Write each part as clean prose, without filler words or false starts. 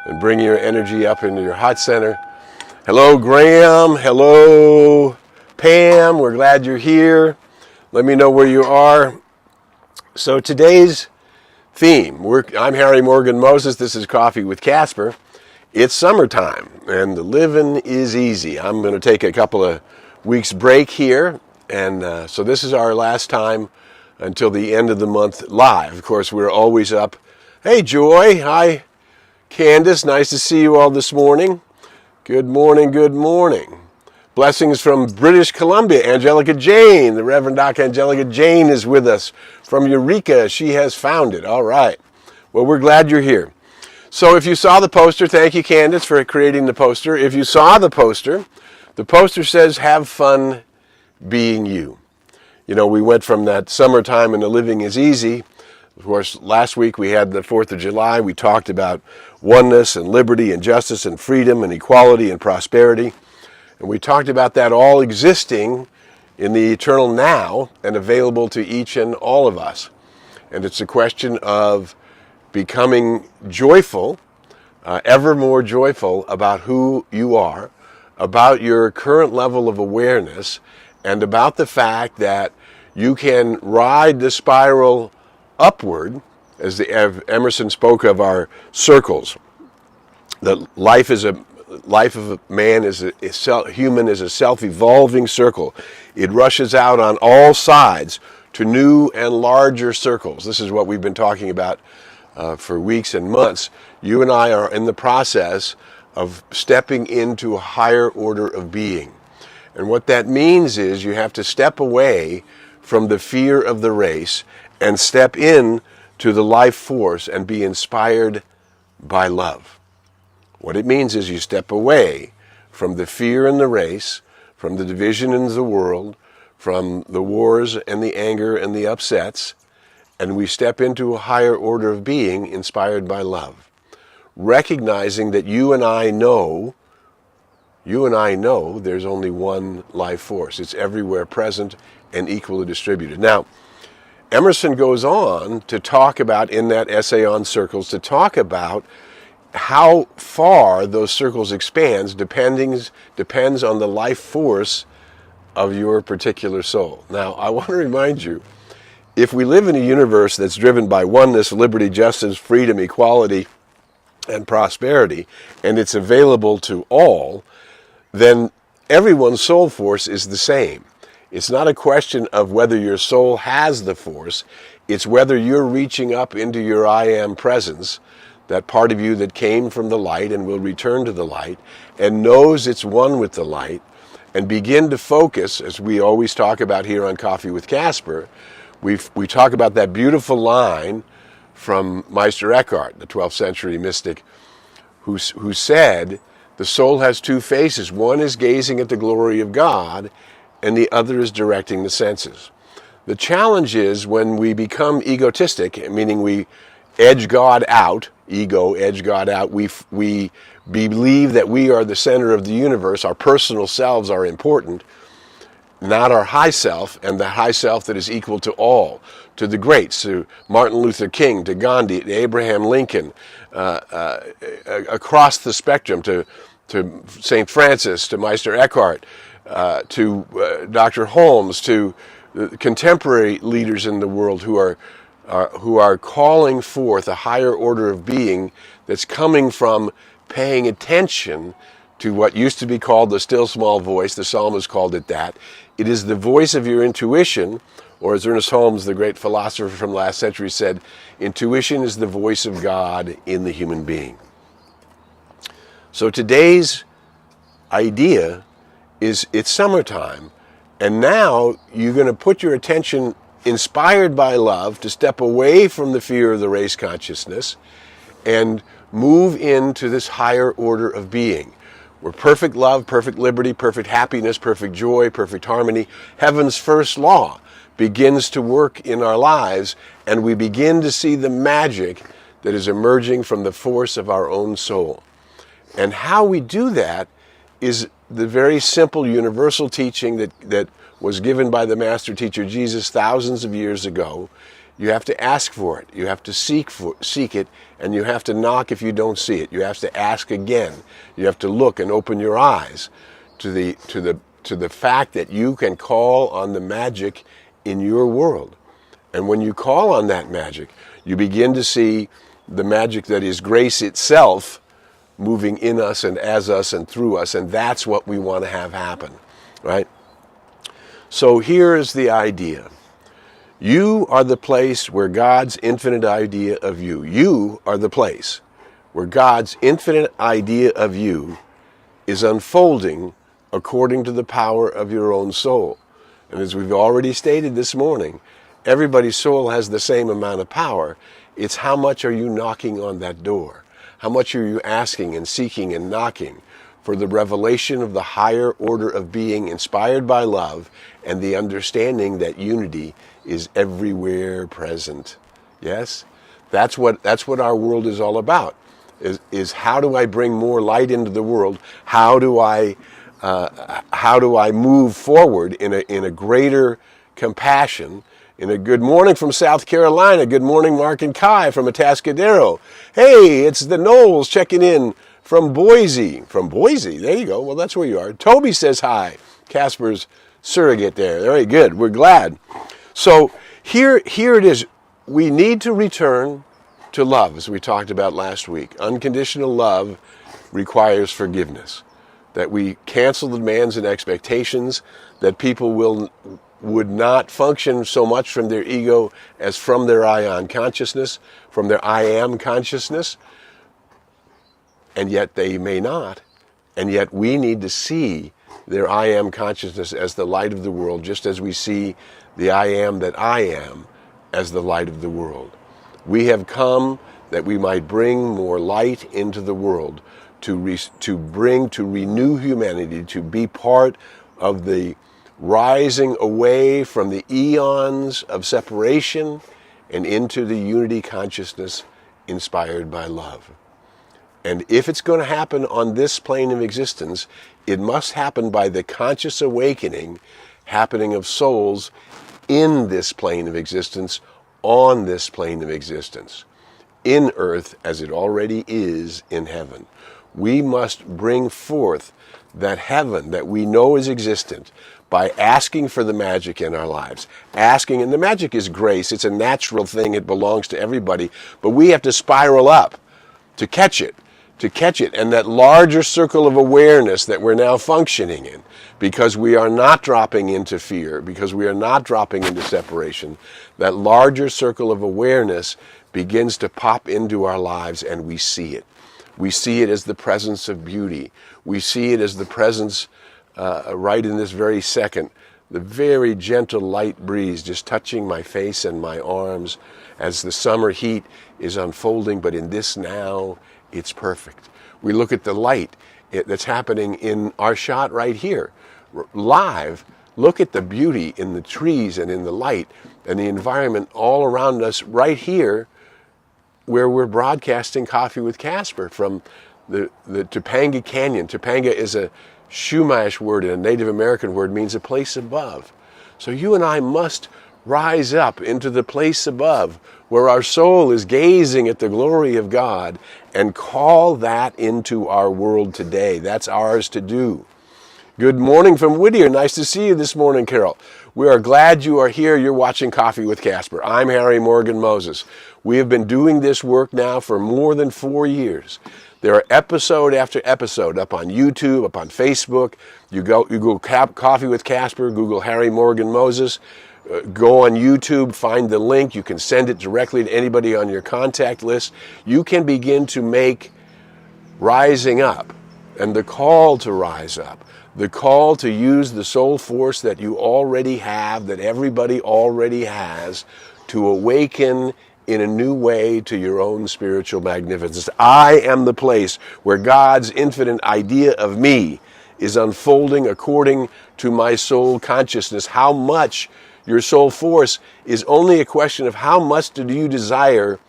and bring your energy up into your heart center. Hello, Graham. Hello, Pam. We're glad you're here. Let me know where you are. So today's theme, I'm Harry Morgan Moses. This is Coffee with Casper. It's summertime, and the living is easy. I'm going to take a couple of weeks break here, and so this is our last time until the end of the month live. Of course, we're always up. Hey, Joy. Hi, Candace. Nice to see you all this morning. Good morning, good morning. Blessings from British Columbia, Angelica Jane. The Reverend Dr. Angelica Jane is with us from Eureka. She has found it. All right. Well, we're glad you're here. So if you saw the poster, thank you, Candace, for creating the poster. If you saw the poster says, have fun being you. You know, we went from that summertime and the living is easy. Of course, last week we had the 4th of July. We talked about oneness and liberty and justice and freedom and equality and prosperity. And we talked about that all existing in the eternal now and available to each and all of us. And it's a question of becoming joyful, ever more joyful about who you are, about your current level of awareness, and about the fact that you can ride the spiral upward, as Emerson spoke of our circles. That life of a man human is a self-evolving circle. It rushes out on all sides to new and larger circles. This is what we've been talking about for weeks and months. You and I are in the process of stepping into a higher order of being. And what that means is you have to step away from the fear of the race and step in to the life force and be inspired by love. What it means is you step away from the fear and the race, from the division in the world, from the wars and the anger and the upsets, and we step into a higher order of being inspired by love. Recognizing that you and I know there's only one life force. It's everywhere present and equally distributed. Now, Emerson goes on to talk about, in that essay on circles, to talk about how far those circles expands depends on the life force of your particular soul. Now, I want to remind you, if we live in a universe that's driven by oneness, liberty, justice, freedom, equality, and prosperity, and it's available to all, then everyone's soul force is the same. It's not a question of whether your soul has the force, it's whether you're reaching up into your I am presence, that part of you that came from the light and will return to the light, and knows it's one with the light, and begin to focus, as we always talk about here on Coffee with Casper. We talk about that beautiful line from Meister Eckhart, the 12th century mystic, who said, the soul has two faces. One is gazing at the glory of God, and the other is directing the senses. The challenge is when we become egotistic, meaning we edge God out, we believe that we are the center of the universe, our personal selves are important, not our high self, and the high self that is equal to all, to the greats, to Martin Luther King, to Gandhi, to Abraham Lincoln, across the spectrum, to St. Francis, to Meister Eckhart, to Dr. Holmes, to contemporary leaders in the world who are calling forth a higher order of being that's coming from paying attention to what used to be called the still small voice. The psalmist called it that. It is the voice of your intuition, or as Ernest Holmes, the great philosopher from last century, said, intuition is the voice of God in the human being. So today's idea is it's summertime, and now you're going to put your attention, inspired by love, to step away from the fear of the race consciousness and move into this higher order of being, where perfect love, perfect liberty, perfect happiness, perfect joy, perfect harmony, heaven's first law, begins to work in our lives, and we begin to see the magic that is emerging from the force of our own soul. And how we do that is the very simple universal teaching that was given by the master teacher Jesus thousands of years ago. You have to ask for it. You have to seek it, and you have to knock if you don't see it. You have to ask again. You have to look and open your eyes to the fact that you can call on the magic in your world. And when you call on that magic, you begin to see the magic that is grace itself moving in us and as us and through us, and that's what we want to have happen, right? So here is the idea. You are the place where God's infinite idea of you are the place where God's infinite idea of you is unfolding according to the power of your own soul. And as we've already stated this morning, everybody's soul has the same amount of power. It's how much are you knocking on that door? How much are you asking and seeking and knocking for the revelation of the higher order of being inspired by love and the understanding that unity is everywhere present? Yes? That's what our world is all about. Is how do I bring more light into the world? How do I move forward in a greater compassion? In a good morning from South Carolina. Good morning, Mark and Kai from Atascadero. Hey, it's the Knowles checking in from Boise. From Boise, there you go. Well, that's where you are. Toby says hi. Casper's surrogate there. Very good. We're glad. So here it is. We need to return to love, as we talked about last week. Unconditional love requires forgiveness. That we cancel the demands and expectations, that people would not function so much from their ego as from their ion consciousness, from their I am consciousness, and yet they may not. And yet we need to see their I am consciousness as the light of the world, just as we see the I am that I am as the light of the world. We have come that we might bring more light into the world, to renew humanity, to be part of the rising away from the eons of separation and into the unity consciousness inspired by love. And if it's going to happen on this plane of existence, it must happen by the conscious awakening happening of souls in this plane of existence, on this plane of existence, in earth as it already is in heaven. We must bring forth that heaven that we know is existent by asking for the magic in our lives. Asking, and the magic is grace. It's a natural thing. It belongs to everybody. But we have to spiral up to catch it. And that larger circle of awareness that we're now functioning in, because we are not dropping into fear, because we are not dropping into separation, that larger circle of awareness begins to pop into our lives, and we see it. We see it as the presence of beauty. We see it as the presence, right in this very second, the very gentle light breeze just touching my face and my arms as the summer heat is unfolding, but in this now, it's perfect. We look at the light that's happening in our shot right here, live. Look at the beauty in the trees and in the light and the environment all around us right here, where we're broadcasting Coffee with Casper from the Topanga Canyon. Topanga is a Chumash word, and a Native American word, means a place above. So you and I must rise up into the place above, where our soul is gazing at the glory of God, and call that into our world today. That's ours to do. Good morning from Whittier. Nice to see you this morning, Carol. We are glad you are here. You're watching Coffee with Casper. I'm Harry Morgan Moses. We have been doing this work now for more than 4 years. There are episode after episode up on YouTube, up on Facebook. You Google Coffee with Casper, Google Harry Morgan Moses. Go on YouTube, find the link. You can send it directly to anybody on your contact list. You can begin to make rising up and the call to rise up, the call to use the soul force that you already have, that everybody already has, to awaken in a new way to your own spiritual magnificence. I am the place where God's infinite idea of me is unfolding according to my soul consciousness. How much your soul force is only a question of how much do you desire,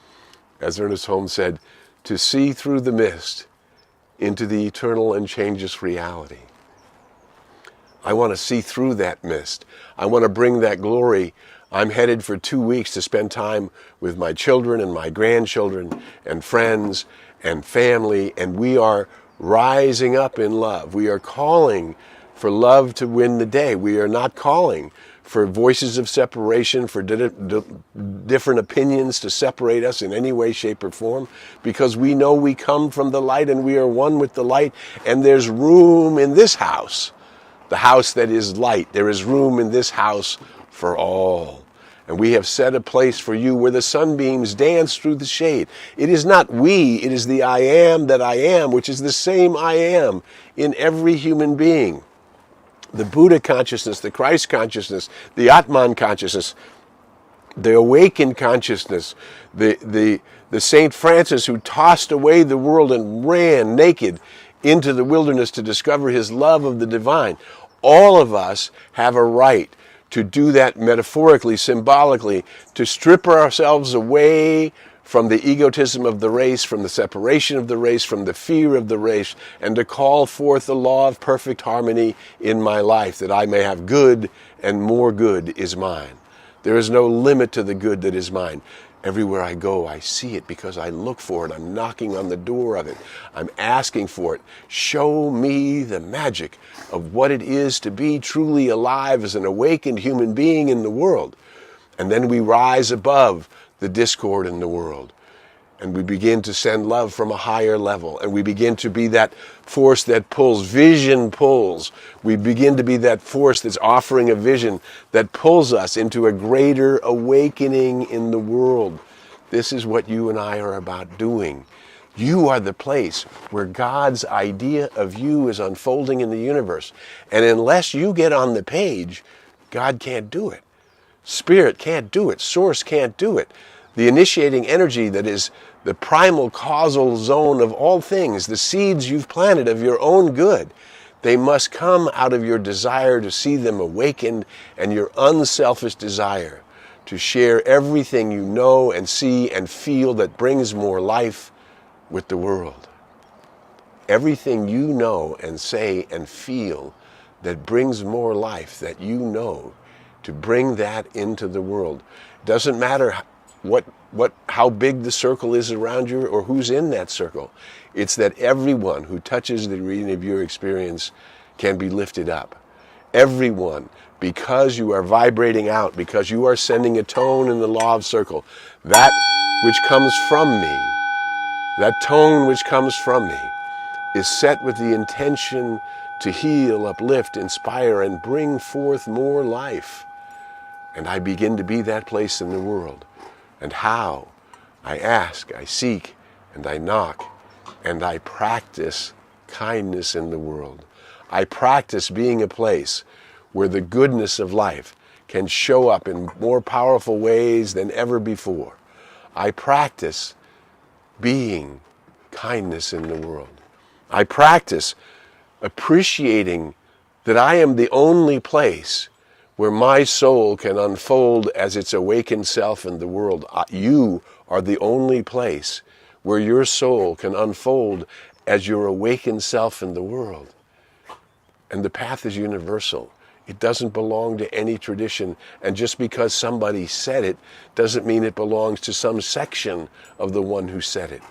as Ernest Holmes said, to see through the mist into the eternal and changeless reality. I want to see through that mist. I want to bring that glory I'm headed for 2 weeks to spend time with my children and my grandchildren and friends and family, and we are rising up in love. We are calling for love to win the day. We are not calling for voices of separation, for different opinions to separate us in any way, shape, or form, because we know we come from the light and we are one with the light, and there's room in this house, the house that is light. There is room in this house for all. And we have set a place for you where the sunbeams dance through the shade. It is not we, it is the I am that I am, which is the same I am in every human being. The Buddha consciousness, the Christ consciousness, the Atman consciousness, the awakened consciousness, the Saint Francis who tossed away the world and ran naked into the wilderness to discover his love of the divine. All of us have a right to do that metaphorically, symbolically, to strip ourselves away from the egotism of the race, from the separation of the race, from the fear of the race, and to call forth the law of perfect harmony in my life, that I may have good, and more good is mine. There is no limit to the good that is mine. Everywhere I go, I see it because I look for it. I'm knocking on the door of it. I'm asking for it. Show me the magic of what it is to be truly alive as an awakened human being in the world. And then we rise above the discord in the world. And we begin to send love from a higher level. And we begin to be that force that pulls. Vision pulls. We begin to be that force that's offering a vision that pulls us into a greater awakening in the world. This is what you and I are about doing. You are the place where God's idea of you is unfolding in the universe. And unless you get on the page, God can't do it. Spirit can't do it. Source can't do it. The initiating energy that is the primal causal zone of all things, the seeds you've planted of your own good, they must come out of your desire to see them awakened and your unselfish desire to share everything you know and see and feel that brings more life with the world. Everything you know and say and feel that brings more life, that you know, to bring that into the world. Doesn't matter how big the circle is around you or who's in that circle. It's that everyone who touches the arena of your experience can be lifted up. Everyone, because you are vibrating out, because you are sending a tone in the law of circle, that which comes from me, that tone which comes from me, is set with the intention to heal, uplift, inspire, and bring forth more life. And I begin to be that place in the world. And how? I ask, I seek, and I knock, and I practice kindness in the world. I practice being a place where the goodness of life can show up in more powerful ways than ever before. I practice being kindness in the world. I practice appreciating that I am the only place where my soul can unfold as its awakened self in the world. You are the only place where your soul can unfold as your awakened self in the world. And the path is universal. It doesn't belong to any tradition. And just because somebody said it doesn't mean it belongs to some section of the one who said it.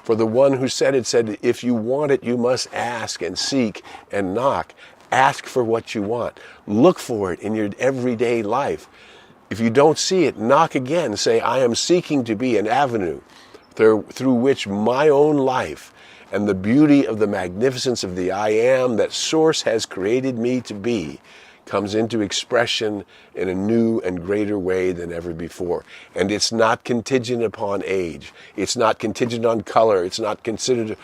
For the one who said it said, if you want it, you must ask and seek and knock. Ask for what you want. Look for it in your everyday life. If you don't see it, knock again. Say, I am seeking to be an avenue through which my own life and the beauty of the magnificence of the I am that Source has created me to be comes into expression in a new and greater way than ever before. And it's not contingent upon age. It's not contingent on color. It's not considered,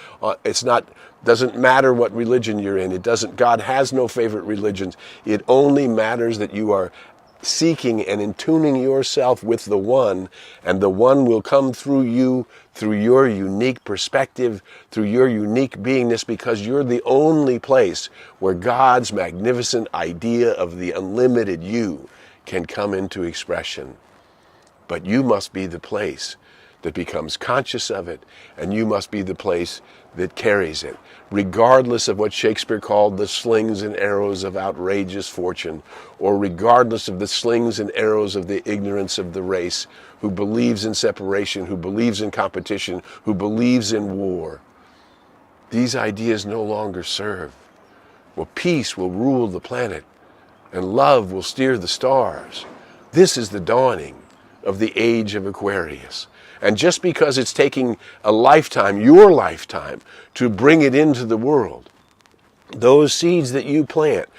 doesn't matter what religion you're in. God has no favorite religions. It only matters that you are seeking and in tuning yourself with the one, and the one will come through you, through your unique perspective, through your unique beingness, because you're the only place where God's magnificent idea of the unlimited you can come into expression. But you must be the place that becomes conscious of it, and you must be the place that carries it, regardless of what Shakespeare called the slings and arrows of outrageous fortune, or regardless of the slings and arrows of the ignorance of the race, who believes in separation, who believes in competition, who believes in war. These ideas no longer serve. Well, peace will rule the planet, and love will steer the stars. This is the dawning of the age of Aquarius. And just because it's taking a lifetime, your lifetime, to bring it into the world, those seeds that you plant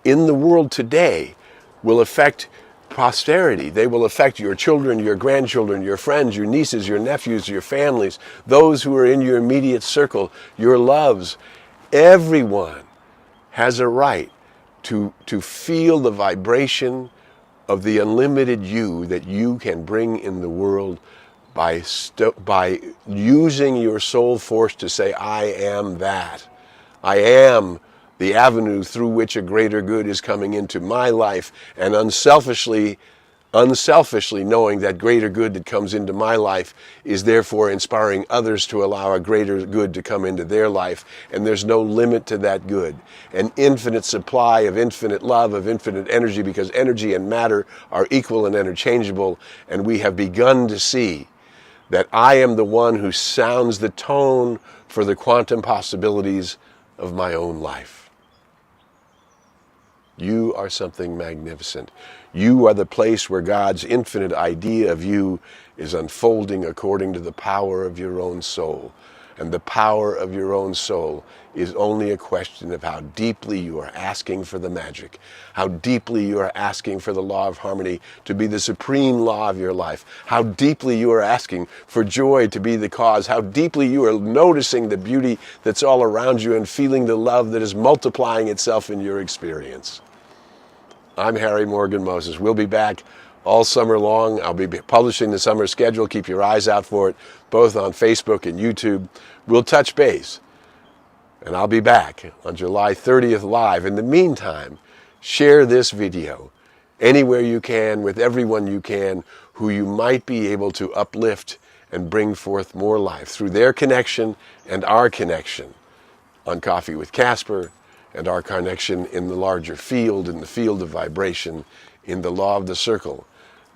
in the world today will affect posterity. They will affect your children, your grandchildren, your friends, your nieces, your nephews, your families, those who are in your immediate circle, your loves. Everyone has a right to feel the vibration of the unlimited you that you can bring in the world by using your soul force to say, I am that. I am the avenue through which a greater good is coming into my life, and unselfishly knowing that greater good that comes into my life is therefore inspiring others to allow a greater good to come into their life. And there's no limit to that good. An infinite supply of infinite love, of infinite energy, because energy and matter are equal and interchangeable. And we have begun to see that I am the one who sounds the tone for the quantum possibilities of my own life. You are something magnificent. You are the place where God's infinite idea of you is unfolding according to the power of your own soul. And the power of your own soul is only a question of how deeply you are asking for the magic, how deeply you are asking for the law of harmony to be the supreme law of your life, how deeply you are asking for joy to be the cause, how deeply you are noticing the beauty that's all around you and feeling the love that is multiplying itself in your experience. I'm Harry Morgan Moses. We'll be back all summer long. I'll be publishing the summer schedule. Keep your eyes out for it, both on Facebook and YouTube. We'll touch base, and I'll be back on July 30th live. In the meantime, share this video anywhere you can with everyone you can who you might be able to uplift and bring forth more life through their connection and our connection on Coffee with Casper, and our connection in the larger field, in the field of vibration, in the law of the circle.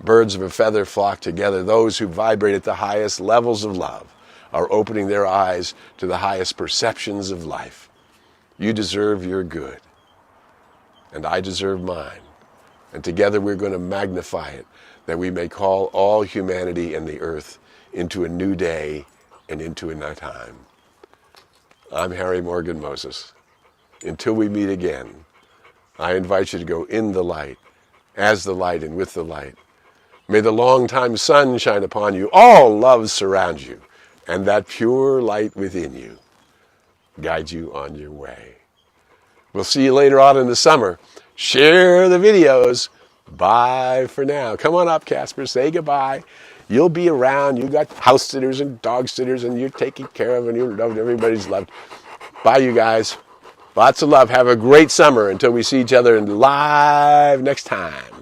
Birds of a feather flock together. Those who vibrate at the highest levels of love are opening their eyes to the highest perceptions of life. You deserve your good, and I deserve mine. And together we're going to magnify it, that we may call all humanity and the earth into a new day and into a new time. I'm Harry Morgan Moses. Until we meet again, I invite you to go in the light, as the light and with the light. May the long-time sun shine upon you, all love surround you, and that pure light within you guide you on your way. We'll see you later on in the summer. Share the videos. Bye for now. Come on up, Casper. Say goodbye. You'll be around. You got house sitters and dog sitters, and you're taken care of, and you're loved. Everybody's loved. Bye, you guys. Lots of love. Have a great summer until we see each other live next time.